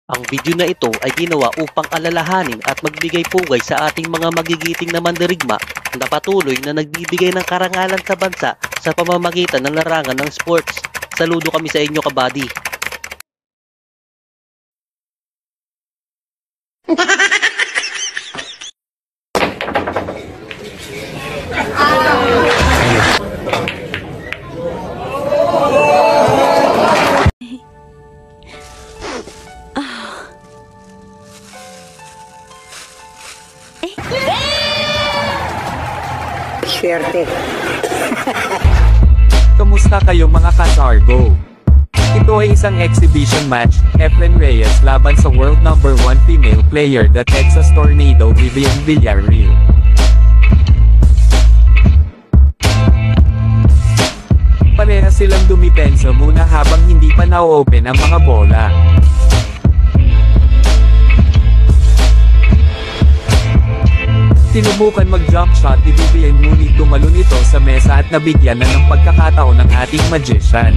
Ang video na ito ay ginawa upang alalahanin at magbigay pugay sa ating mga magigiting na mandirigma na patuloy na nagbibigay ng karangalan sa bansa sa pamamagitan ng larangan ng sports. Saludo kami sa inyo, kabady. Swerte. Kamusta kayo mga Kasargo? Ito ay isang exhibition match, Efren Reyes laban sa world number 1 female player the Texas Tornado Vivian Villarreal. Pareha silang dumipensa muna habang hindi pa na-open ang mga bola. Sinubukan mag-jump shot ni Vivian ngunit tumalon ito sa mesa at nabigyan na ng pagkakataon ng ating magician.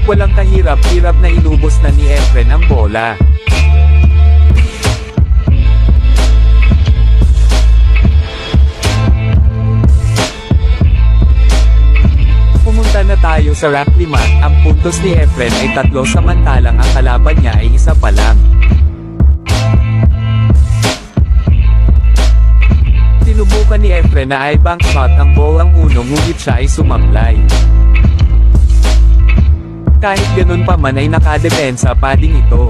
Walang kahirap-hirap na inubos na ni Efren ang bola. Pumunta na tayo sa rack 5, ang puntos ni Efren ay 3 samantalang ang kalaban niya ay 1 pa lang. Sinubukan ni Efren na i-bank shot ang bolang 1 ngunit siya ay sumablay. Kahit ganun pa man ay nakadepensa pa din ito.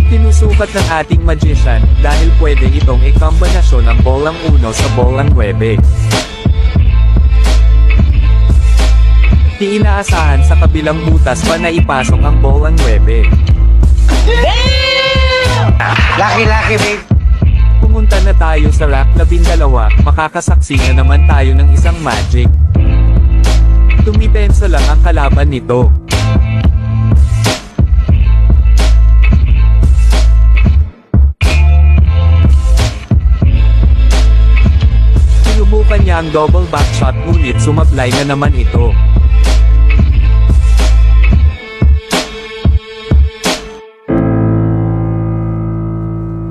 Tinusukat ng ating magician, dahil pwede itong ikombinasyon ng bolang 1 sa bolang 9. Di inaasahan sa kabilang butas pa na ipasok ang bolang 9. Lucky, babe. Pumunta na tayo sa rack 12, makakasaksi na naman tayo ng isang magic. Tumipensa lang ang kalaban nito. Sinubukan niya ang double back shot ngunit sumablay na naman ito.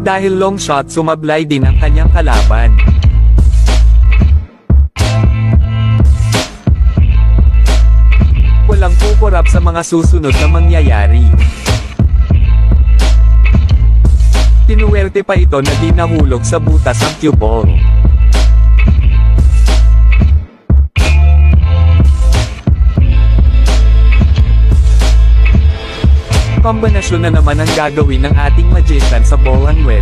Dahil long shot sumablay din ang kanyang kalaban. Walang kukurap sa mga susunod na mangyayari. Tinuwerte pa ito na di nahulog sa butas ang cue ball. Kombinasyon na naman ang gagawin ng ating magician sa bolang 9.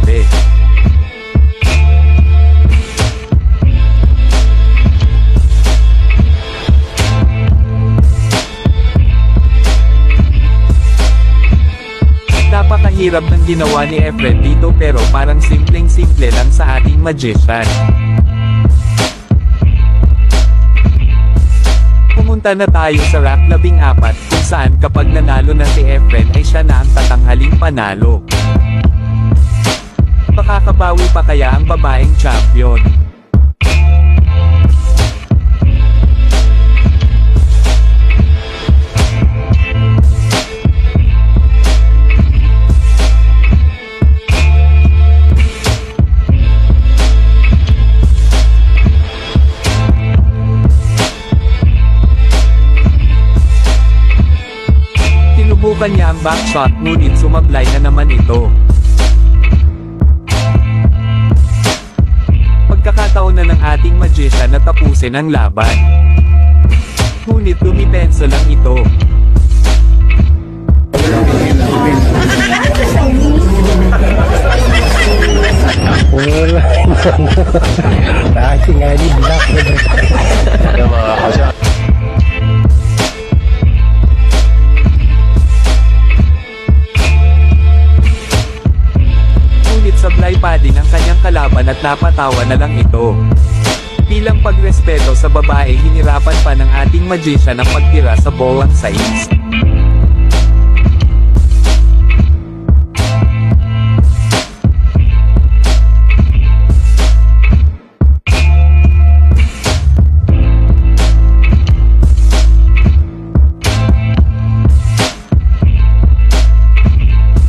Napakahirap ng ginawa ni Efren dito pero parang simpleng-simple lang sa ating magician. Pumunta na tayo sa rack 14 kung saan kapag nanalo na si Efren ay siya na ang tatanghaling panalo. Makakabawi pa kaya ang babaeng champion? Sinubukan niya ang backshot ngunit sumablay na naman ito. Pagkakataon na ng ating magician na tapusin ang laban. Ngunit dumipensa lang ito. kalaban at napatawa na lang ito. Bilang pagrespeto sa babae, hinirapan pa ng ating magician ang pagtira sa bolang sais.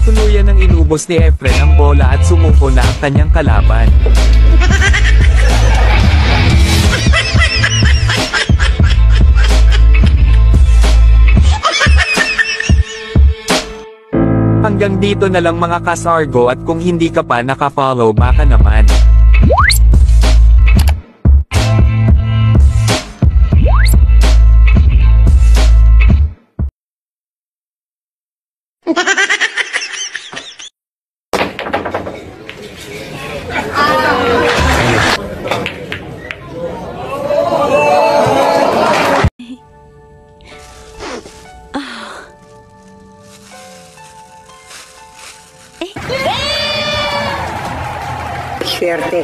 Tuluyan ng inubos ni Efren ang bola at sumuko na ang kanyang kalaban. Hanggang dito na lang mga kasargo, at kung hindi ka pa nakafollow, baka naman. Swerte.